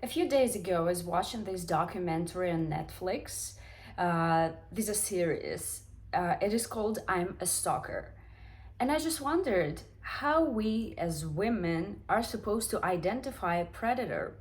A few days ago, I was watching this documentary on Netflix. This is a series. It is called I'm a Stalker. And I just wondered how we as women are supposed to identify a predator.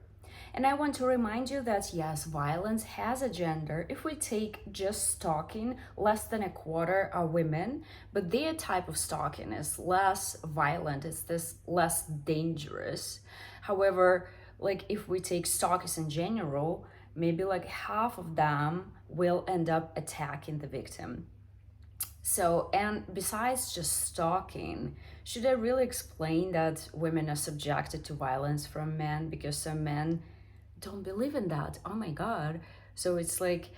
And I want to remind you that yes, violence has a gender. If we take just stalking, less than a quarter are women, but their type of stalking is less violent, it's this less dangerous. However, like if we take stalkers in general, maybe like half of them will end up attacking the victim. So, and besides just stalking, should I really explain that women are subjected to violence from men because some men don't believe in that? Oh my God. So it's like,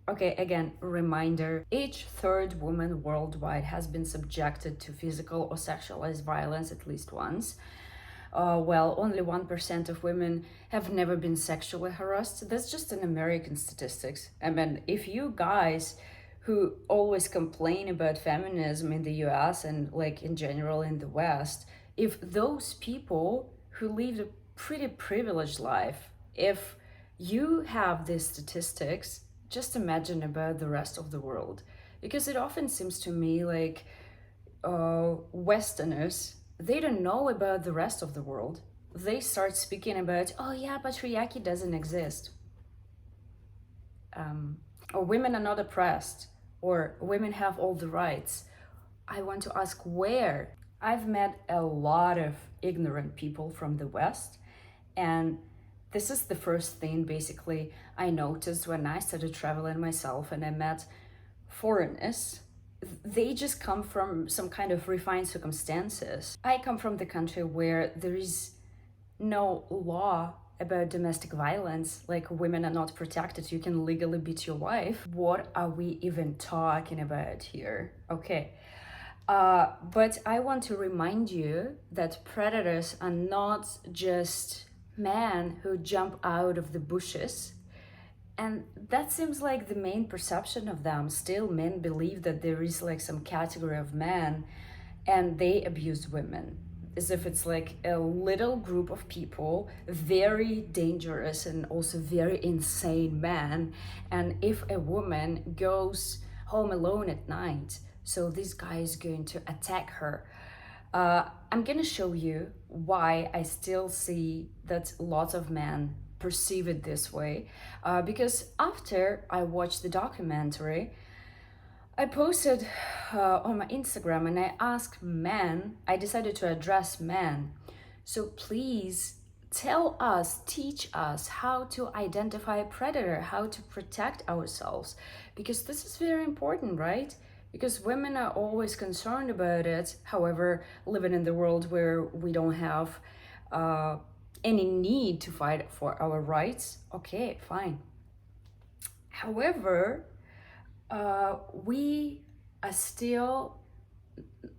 okay, again, reminder, each third woman worldwide has been subjected to physical or sexualized violence at least once. Well, only 1% of women have never been sexually harassed. That's just an American statistics. I mean, if you guys who always complain about feminism in the US and like in general in the West, if those people who lived a pretty privileged life, if you have these statistics, just imagine about the rest of the world. Because it often seems to me like Westerners, they don't know about the rest of the world. They start speaking about, oh yeah, patriarchy doesn't exist, or women are not oppressed, or women have all the rights. I want to ask where? I've met a lot of ignorant people from the West, and this is the first thing basically I noticed when I started traveling myself and I met foreigners. They just come from some kind of refined circumstances. I come from the country where there is no law about domestic violence, like women are not protected, you can legally beat your wife. What are we even talking about here? Okay. But I want to remind you that predators are not just men who jump out of the bushes. And that seems like the main perception of them. Still, men believe that there is like some category of men and they abuse women. As if it's like a little group of people, very dangerous and also very insane men. And if a woman goes home alone at night, so this guy is going to attack her. I'm gonna show you why I still see that lots of men perceive it this way. Because after I watched the documentary, I posted on my Instagram and I asked men, I decided to address men. So please tell us, teach us how to identify a predator, how to protect ourselves. Because this is very important, right? Because women are always concerned about it. However, living in the world where we don't have any need to fight for our rights, okay, fine. However, we are still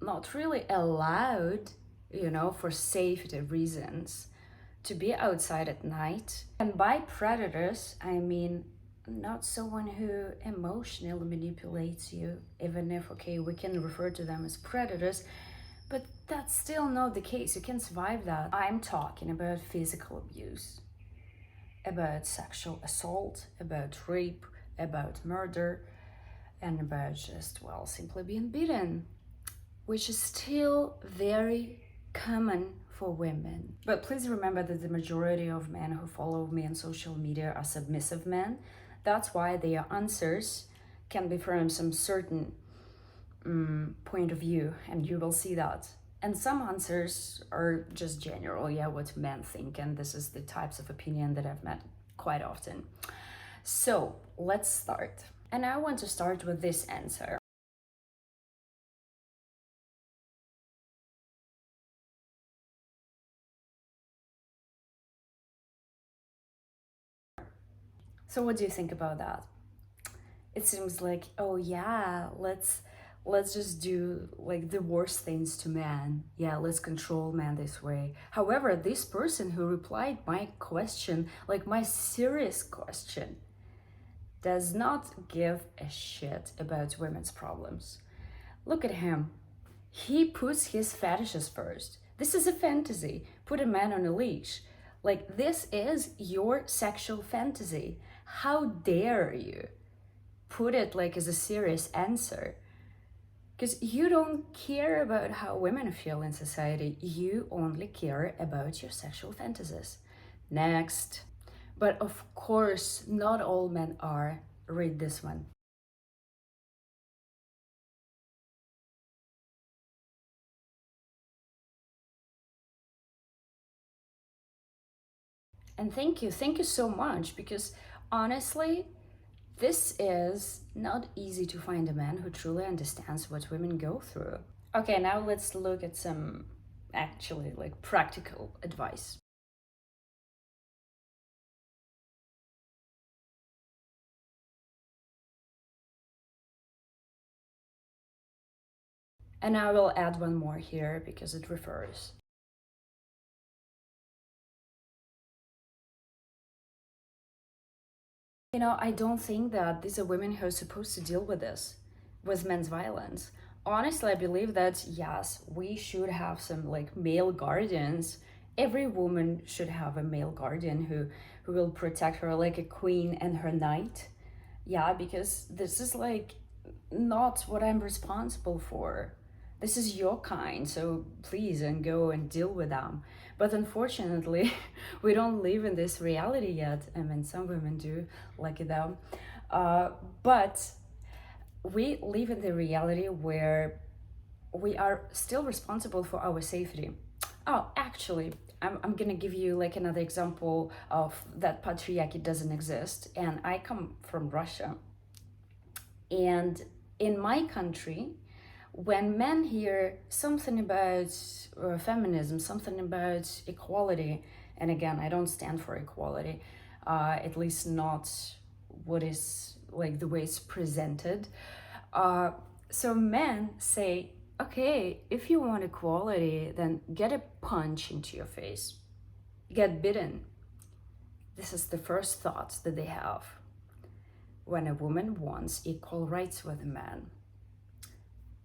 not really allowed, for safety reasons, to be outside at night. And by predators, I mean not someone who emotionally manipulates you, even if, okay, we can refer to them as predators, but that's still not the case. You can survive that. I'm talking about physical abuse, about sexual assault, about rape, about murder, and about just, well, simply being beaten, which is still very common for women. But please remember that the majority of men who follow me on social media are submissive men. That's why their answers can be from some certain point of view, and you will see that. And some answers are just general, yeah, what men think, and this is the types of opinion that I've met quite often. So let's start. And I want to start with this answer. So what do you think about that? It seems like, oh yeah, let's just do like the worst things to man. Yeah, let's control man this way. However, this person who replied my question, like my serious question, does not give a shit about women's problems. Look at him. He puts his fetishes first. This is a fantasy. Put a man on a leash. Like, this is your sexual fantasy. How dare you put it like as a serious answer? Because you don't care about how women feel in society, you only care about your sexual fantasies. Next. But of course, not all men are. Read this one. And thank you so much, because honestly, this is not easy to find a man who truly understands what women go through. Okay, now let's look at some actually like practical advice. And I will add one more here because it refers. I don't think that these are women who are supposed to deal with this, with men's violence. Honestly, I believe that yes, we should have some like male guardians. Every woman should have a male guardian who will protect her like a queen and her knight. Yeah, because this is like not what I'm responsible for. This is your kind, so please and go and deal with them. But unfortunately, we don't live in this reality yet. I mean, some women do, lucky them. But we live in the reality where we are still responsible for our safety. Oh, actually, I'm gonna give you like another example of that patriarchy doesn't exist. And I come from Russia. And in my country, when men hear something about feminism, something about equality, and again, I don't stand for equality, at least not what is like the way it's presented. Uh, so men say, okay, if you want equality, then get a punch into your face, get bitten. This is the first thoughts that they have when a woman wants equal rights with a man.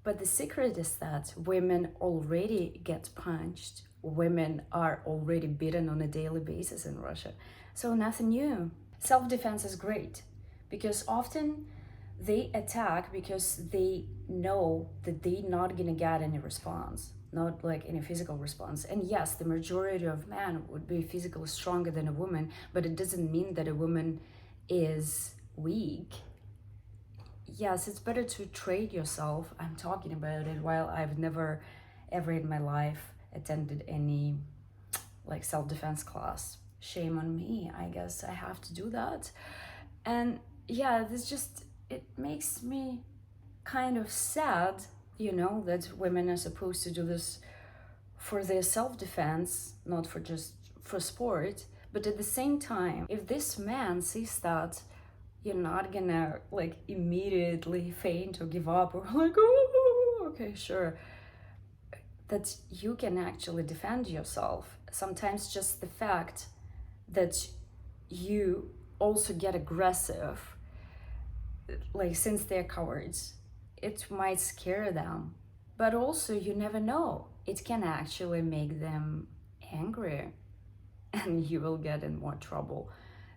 But the secret is that women already get punched. Women are already beaten on a daily basis in Russia. So nothing new. Self-defense is great because often they attack because they know that they're not gonna get any response, not like any physical response. And yes, the majority of men would be physically stronger than a woman, but it doesn't mean that a woman is weak. Yes, it's better to trade yourself. I'm talking about it while I've never ever in my life attended any like self-defense class. Shame on me. I guess I have to do that. And yeah, this just it makes me kind of sad, that women are supposed to do this for their self-defense, not for just for sport. But at the same time, if this man sees that you're not gonna like immediately faint or give up or like, oh, okay, sure, that you can actually defend yourself. Sometimes just the fact that you also get aggressive, like since they're cowards, it might scare them. But also, you never know. It can actually make them angry and you will get in more trouble.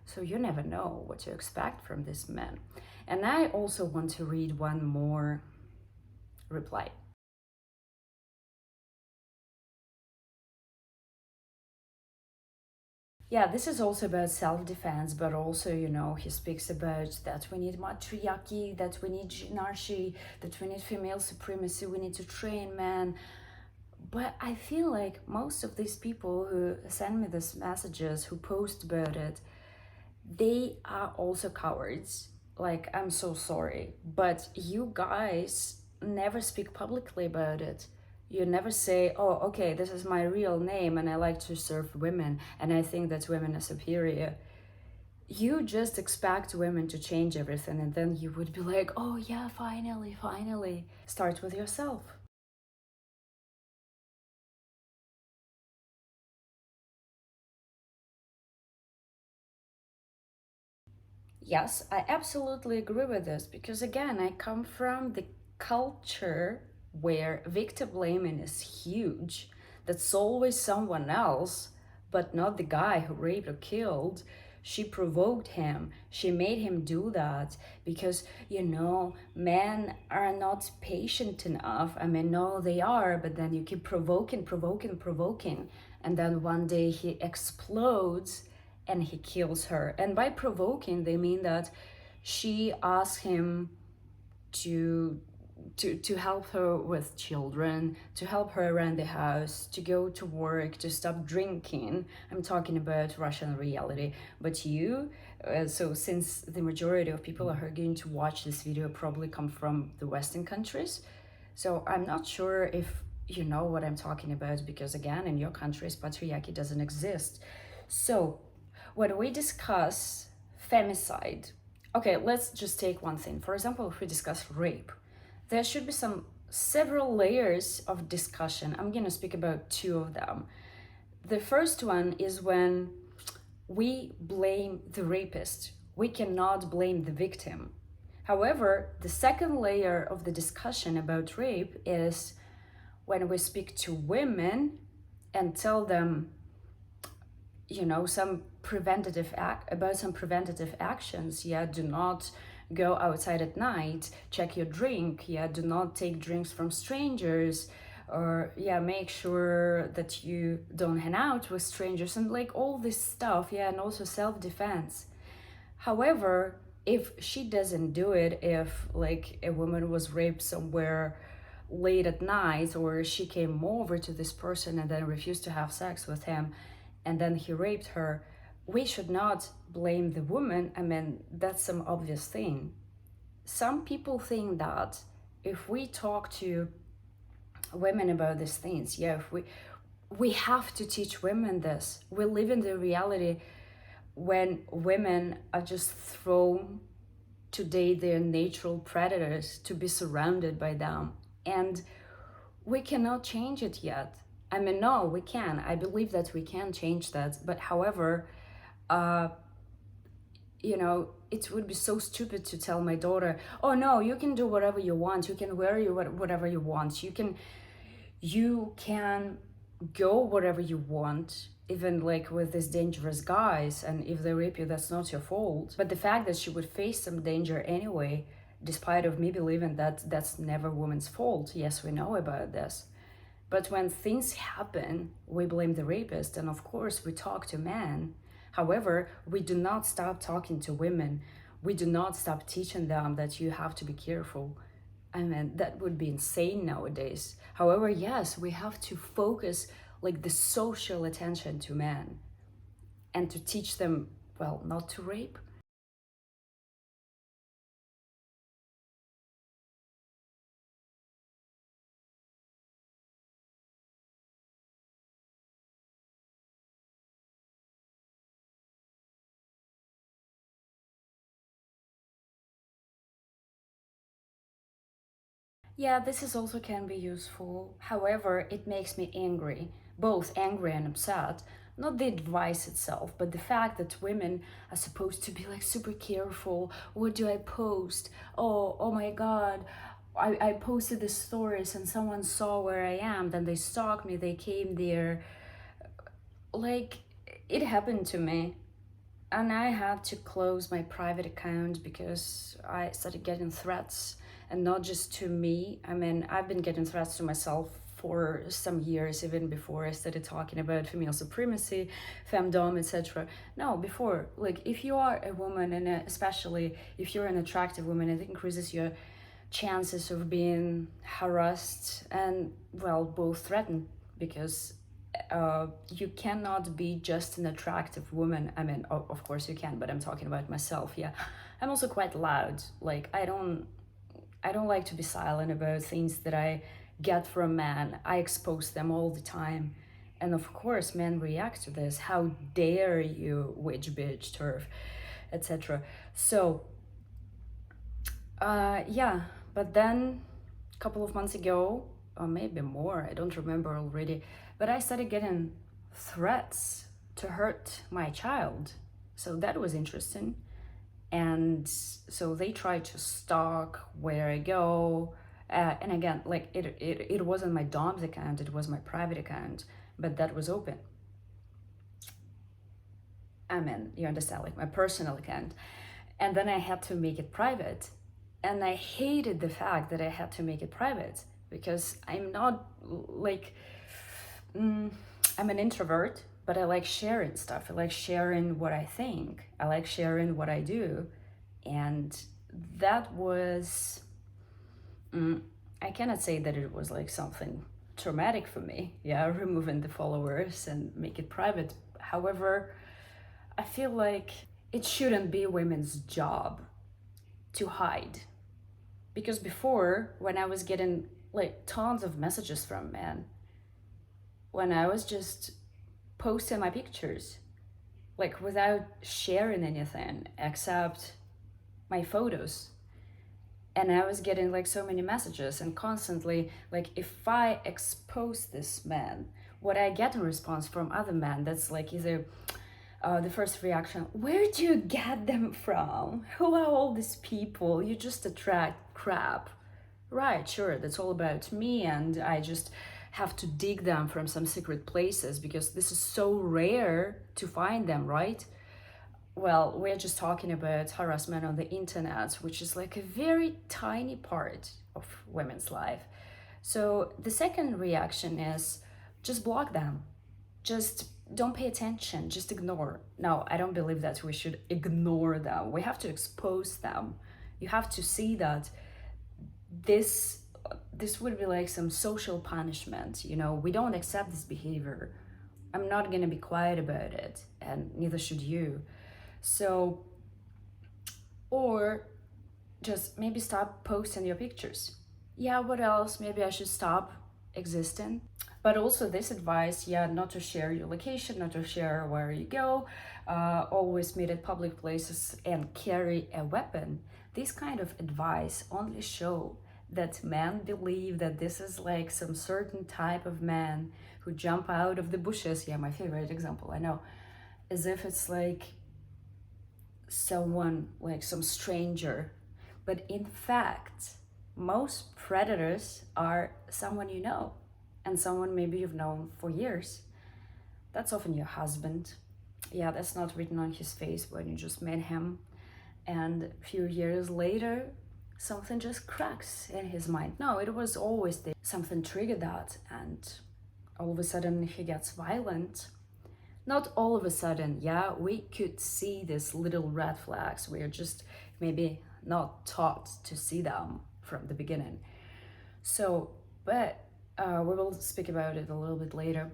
So you never know what to expect from this man. And I also want to read one more reply. Yeah, this is also about self-defense, but also, he speaks about that we need matriarchy, that we need anarchy, that we need female supremacy, we need to train men. But I feel like most of these people who send me these messages, who post about it, they are also cowards. Like, I'm so sorry, but you guys never speak publicly about it. You never say, oh, okay, this is my real name and I like to serve women and I think that women are superior. You just expect women to change everything and then you would be like, oh yeah, finally, finally. Start with yourself. Yes, I absolutely agree with this because again, I come from the culture where victim blaming is huge. That's always someone else. but not the guy who raped or killed. She provoked him. She made him do that because, men are not patient enough. I mean, no, they are, but then you keep provoking, provoking, provoking. And then one day he explodes and he kills her. And by provoking, they mean that she asked him to to help her with children, to help her around the house, to go to work, to stop drinking. I'm talking about Russian reality. But so since the majority of people are going to watch this video probably come from the Western countries, so I'm not sure if you know what I'm talking about, because again, in your countries, patriarchy doesn't exist. So when we discuss femicide, okay, let's just take one thing. For example, if we discuss rape, there should be several layers of discussion. I'm going to speak about two of them. The first one is when we blame the rapist. We cannot blame the victim. However, the second layer of the discussion about rape is when we speak to women and tell them, some about some preventative actions. Yeah, do not go outside at night, check your drink. Yeah, do not take drinks from strangers, or yeah, make sure that you don't hang out with strangers, and like all this stuff. Yeah, and also self-defense. However, if she doesn't do it, if like a woman was raped somewhere late at night, or she came over to this person and then refused to have sex with him, and then he raped her, we should not blame the woman. I mean, that's some obvious thing. Some people think that if we talk to women about these things, yeah, if we have to teach women this. We live in the reality when women are just thrown to date their natural predators, to be surrounded by them. And we cannot change it yet. I mean, no, we can. I believe that we can change that. But however, it would be so stupid to tell my daughter, oh no, you can do whatever you want. You can wear whatever you want. You can go wherever you want, even like with these dangerous guys. And if they rape you, that's not your fault. But the fact that she would face some danger anyway, despite of me believing that that's never woman's fault. Yes, we know about this. But when things happen, we blame the rapist, and of course we talk to men. However, we do not stop talking to women. We do not stop teaching them that you have to be careful. I mean, that would be insane nowadays. However, yes, we have to focus like the social attention to men and to teach them, well, not to rape. Yeah, this is also can be useful. However, it makes me angry, both angry and upset. Not the advice itself, but the fact that women are supposed to be like super careful. What do I post? Oh my God. I posted the stories and someone saw where I am, then they stalked me, they came there. Like, it happened to me. And I had to close my private account because I started getting threats, and not just to me. I mean, I've been getting threats to myself for some years, even before I started talking about female supremacy, femdom, etc. No, before, like, if you are a woman, and especially if you're an attractive woman, it increases your chances of being harassed and, well, both threatened, because you cannot be just an attractive woman. I mean, of course you can, but I'm talking about myself. Yeah, I'm also quite loud. Like, I don't like to be silent about things that I get from men. I expose them all the time, and of course men react to this. How dare you, witch, bitch, turf, etc. So yeah, but then a couple of months ago, or maybe more, I don't remember already, but I started getting threats to hurt my child. So that was interesting. And so they tried to stalk where I go. And again, like it wasn't my dom's account, it was my private account, but that was open. I mean, you understand, like my personal account. And then I had to make it private. And I hated the fact that I had to make it private because I'm not like, mm, I'm an introvert, but I like sharing stuff. I like sharing what I think, I like sharing what I do. And that was, I cannot say that it was like something traumatic for me. Yeah, removing the followers and make it private. However, I feel like it shouldn't be women's job to hide. Because before, when I was getting like tons of messages from men, when I was just posting my pictures, like without sharing anything except my photos, and I was getting like so many messages and constantly, like, if I expose this man, what I get in response from other men, that's like either the first reaction, where do you get them from? Who are all these people? You just attract crap. Right, sure, that's all about me, and I just have to dig them from some secret places because this is so rare to find them, right? Well, we're just talking about harassment on the internet, which is like a very tiny part of women's life. So the second reaction is just block them. Just don't pay attention, just ignore. No, I don't believe that we should ignore them. We have to expose them. You have to see that this this would be like some social punishment. We don't accept this behavior. I'm not going to be quiet about it, and neither should you. So, or just maybe stop posting your pictures. Yeah, what else? Maybe I should stop existing. But also this advice, yeah, not to share your location, not to share where you go, always meet at public places and carry a weapon. This kind of advice only show that men believe that this is like some certain type of man who jump out of the bushes. Yeah, my favorite example, I know. As if it's like someone, like some stranger. But in fact, most predators are someone you know, and someone maybe you've known for years. That's often your husband. Yeah, that's not written on his face when you just met him. And a few years later, something just cracks in his mind. No, it was always there. Something triggered that, and all of a sudden he gets violent. Not all of a sudden, yeah, we could see these little red flags. We're just maybe not taught to see them from the beginning. So, but we will speak about it a little bit later.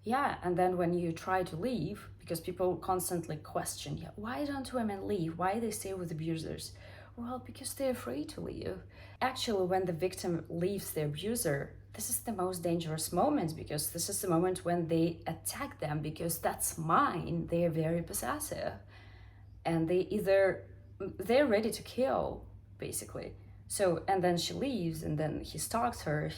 Yeah, and then when you try to leave, because people constantly question, yeah, why don't women leave? Why they stay with abusers? Well, because they're afraid to leave. Actually, when the victim leaves the abuser, this is the most dangerous moment because this is the moment when they attack them because that's mine. They are very possessive, and they're ready to kill, basically. So, and then she leaves, and then he stalks her.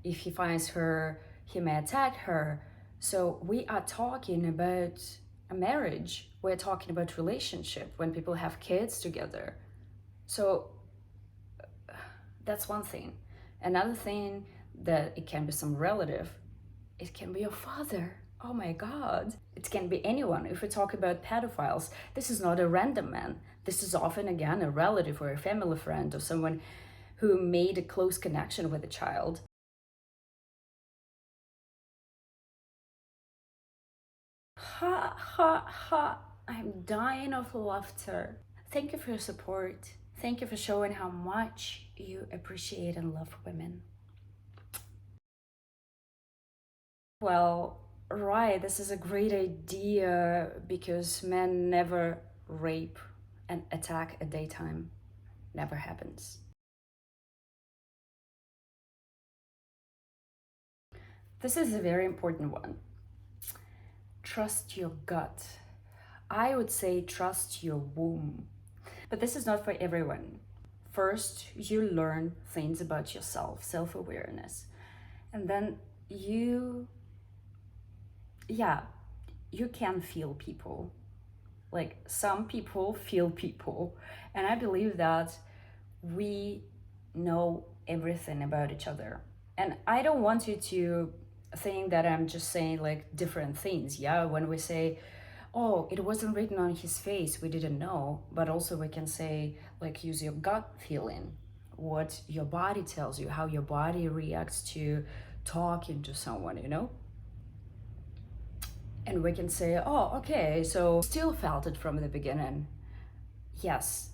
If he finds her, he may attack her. So we are talking about a marriage. We're talking about relationship when people have kids together. So that's one thing. Another thing, that it can be some relative. It can be your father. Oh my God. It can be anyone. If we talk about pedophiles, this is not a random man. This is often, again, a relative or a family friend or someone who made a close connection with a child. Ha ha ha. I'm dying of laughter. Thank you for your support. Thank you for showing how much you appreciate and love women. Well, right, this is a great idea because men never rape and attack at daytime. Never happens. This is a very important one. Trust your gut. I would say trust your womb. But this is not for everyone. First, you learn things about yourself, self awareness. And then yeah, you can feel people. Like some people feel people. And I believe that we know everything about each other. And I don't want you to think that I'm just saying like different things. Yeah, when we say, oh, it wasn't written on his face, we didn't know. But also we can say, like, use your gut feeling, what your body tells you, how your body reacts to talking to someone, you know? And we can say, oh, okay, so still felt it from the beginning. Yes,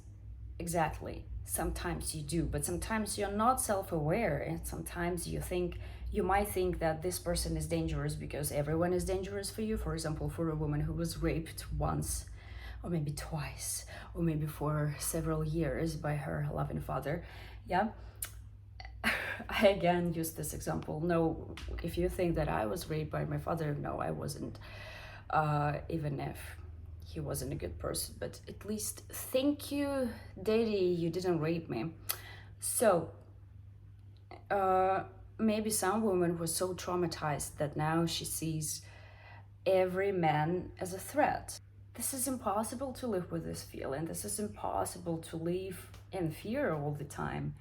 exactly. Sometimes you do, but sometimes you're not self-aware, and sometimes you might think that this person is dangerous because everyone is dangerous for you. For example, for a woman who was raped once, or maybe twice, or maybe for several years by her loving father. Yeah. I again use this example. No, if you think that I was raped by my father, no, I wasn't. Even if he wasn't a good person, but at least thank you, Daddy, you didn't rape me. So, uh, maybe some woman was so traumatized that now she sees every man as a threat. This is impossible to live with this feeling. This is impossible to live in fear all the time.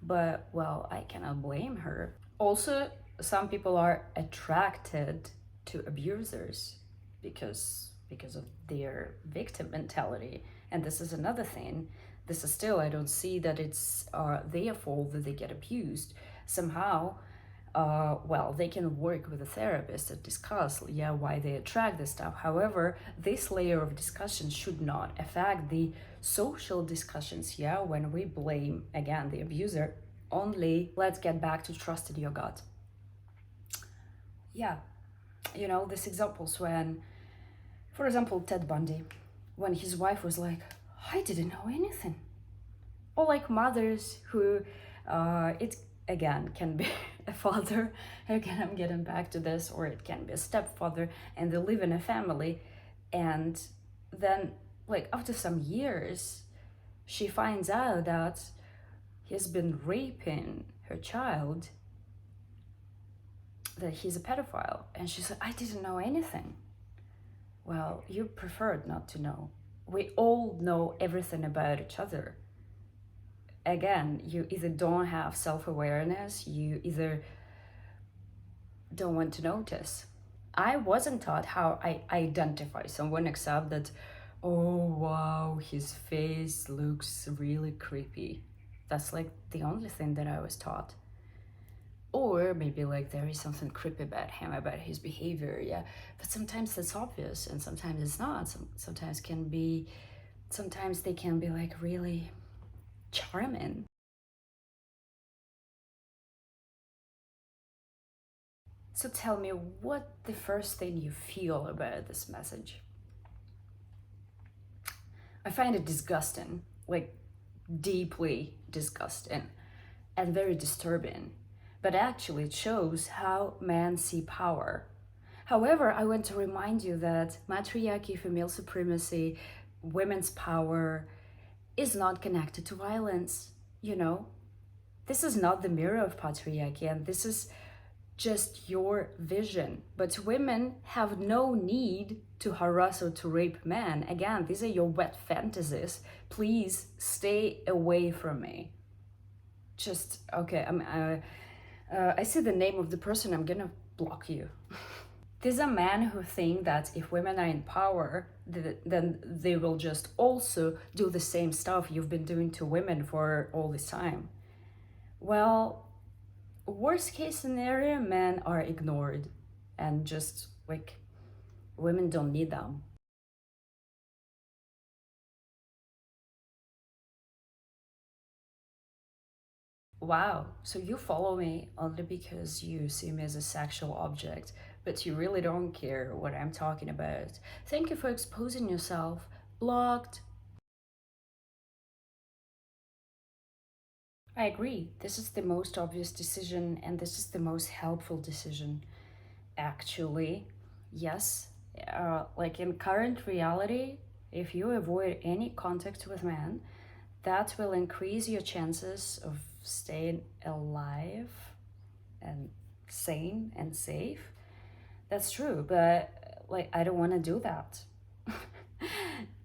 But, well, I cannot blame her. Also, some people are attracted to abusers because of their victim mentality, and this is another thing. This is still, I don't see that it's their fault that they get abused. Somehow, well, they can work with a therapist and discuss, yeah, why they attract this stuff. However, this layer of discussion should not affect the social discussions, yeah, when we blame, again, the abuser. Only let's get back to trust in your gut. Yeah, you know, these examples when, for example, Ted Bundy, when his wife was like, I didn't know anything. Or like mothers who, it again can be a father, again, I'm getting back to this, or it can be a stepfather, and they live in a family. And then, like, after some years, she finds out that he's been raping her child, that he's a pedophile. And she said, I didn't know anything. Well, you preferred not to know. We all know everything about each other. Again, you either don't have self-awareness, you either don't want to notice. I wasn't taught how I identify someone except that, oh wow, his face looks really creepy. That's like the only thing that I was taught. Or maybe like there is something creepy about him, about his behavior, yeah. But sometimes that's obvious and sometimes it's not. Sometimes they can be like really charming. So tell me, what the first thing you feel about this message? I find it disgusting, like deeply disgusting and very disturbing. But actually, it shows how men see power. However, I want to remind you that matriarchy, female supremacy, women's power is not connected to violence. You know, this is not the mirror of patriarchy, and this is just your vision. But women have no need to harass or to rape men. Again, these are your wet fantasies. Please stay away from me. Just, okay, I see the name of the person, I'm gonna block you. There's a man who think that if women are in power, then they will just also do the same stuff you've been doing to women for all this time. Well, worst case scenario, men are ignored and just like women don't need them. Wow, so you follow me only because you see me as a sexual object, but you really don't care what I'm talking about. Thank you for exposing yourself. Blocked. I agree. This is the most obvious decision, and this is the most helpful decision. Actually, yes, like in current reality, if you avoid any contact with men, that will increase your chances of staying alive and sane and safe. That's true, but like I don't want to do that.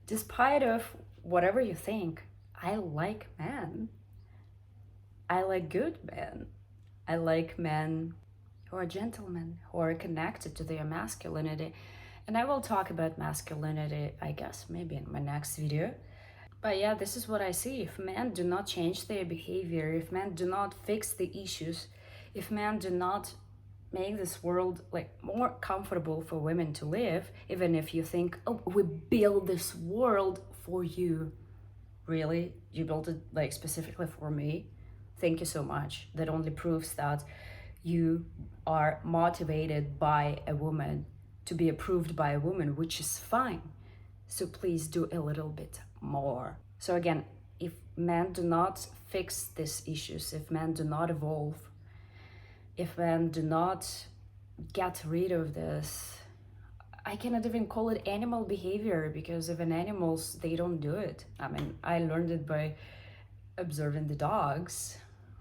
Despite of whatever you think, I like men. I like good men. I like men, who are gentlemen, who are connected to their masculinity. And I will talk about masculinity, I guess, maybe in my next video. But yeah, this is what I see. If men do not change their behavior, if men do not fix the issues, if men do not make this world like more comfortable for women to live, even if you think, oh, we build this world for you. Really? You built it like specifically for me? Thank you so much. That only proves that you are motivated by a woman to be approved by a woman, which is fine. So please do a little bit more. So again, if men do not fix these issues, if men do not evolve, if men do not get rid of this, I cannot even call it animal behavior, because even animals, they don't do it. I mean, I learned it by observing the dogs.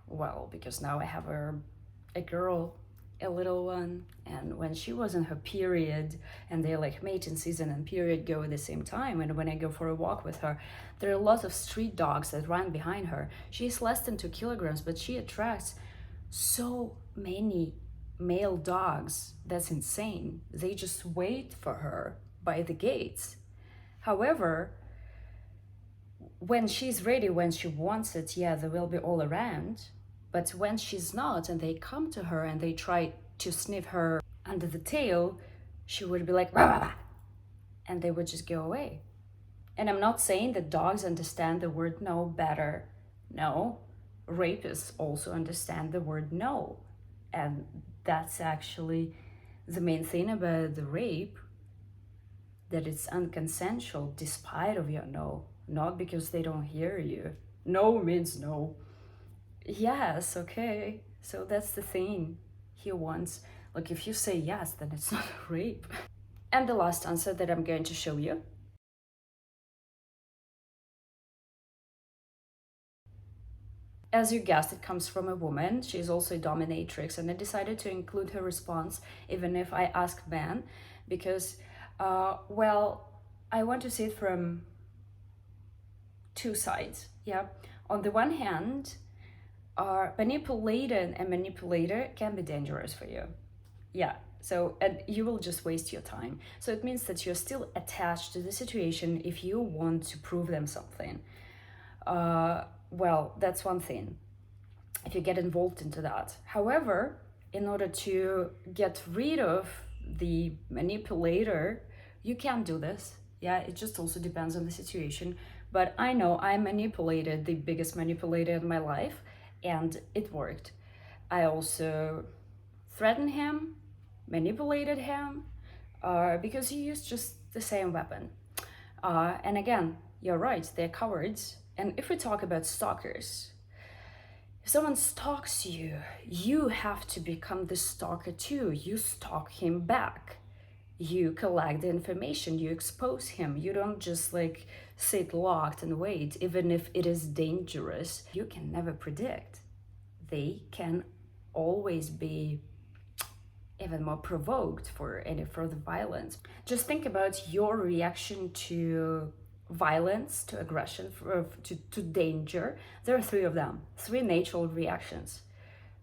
Well, because now I have a girl, a little one, and when she was in her period, and they're like mating season and period go at the same time, and when I go for a walk with her, there are a lot of street dogs that run behind her. She's less than 2 kilograms, but she attracts so many male dogs. That's insane. They just wait for her by the gates. However, when she's ready, when she wants it, yeah, they will be all around. But when she's not, and they come to her and they try to sniff her under the tail, she would be like, rah, rah, rah, and they would just go away. And I'm not saying that dogs understand the word no better. No, rapists also understand the word no. And that's actually the main thing about the rape, that it's unconsensual despite of your no, not because they don't hear you. No means no. Yes, okay. So that's the thing he wants. Like, if you say yes, then it's not a rape. And the last answer that I'm going to show you. As you guessed, it comes from a woman. She's also a dominatrix, and I decided to include her response, even if I asked men, because, well, I want to see it from two sides. Yeah. On the one hand, manipulating a manipulator can be dangerous for you. Yeah. So, and you will just waste your time. So it means that you're still attached to the situation if you want to prove them something. Well, that's one thing, if you get involved into that. However, in order to get rid of the manipulator, you can do this. Yeah, it just also depends on the situation. But I know I manipulated the biggest manipulator in my life, and it worked. I also threatened him, manipulated him, because he used just the same weapon. And again, you're right, they're cowards. And if we talk about stalkers, if someone stalks you, you have to become the stalker too. You stalk him back. You collect the information, you expose him. You don't just like sit locked and wait, even if it is dangerous. You can never predict. They can always be even more provoked for any further violence. Just think about your reaction to violence, to aggression, to danger. There are three of them, three natural reactions: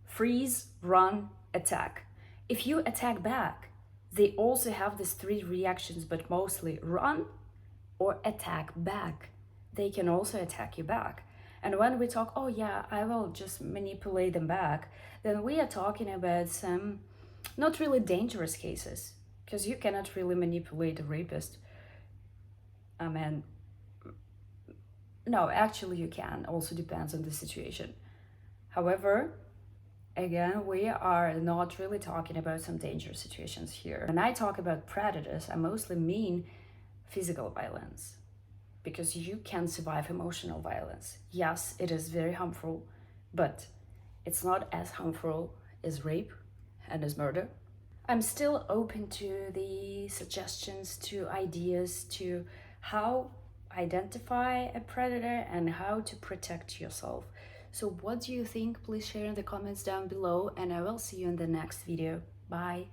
freeze, run, attack. If you attack back, they also have these three reactions, but mostly run or attack back. They can also attack you back. And when we talk, oh yeah, I will just manipulate them back, then we are talking about some not really dangerous cases, because you cannot really manipulate a rapist. I mean, no, actually you can. Also depends on the situation. However, again, we are not really talking about some dangerous situations here. When I talk about predators, I mostly mean physical violence, because you can survive emotional violence. Yes, it is very harmful, but it's not as harmful as rape and as murder. I'm still open to the suggestions, to ideas, to how identify a predator and how to protect yourself. So what do you think? Please share in the comments down below, and I will see you in the next video. Bye.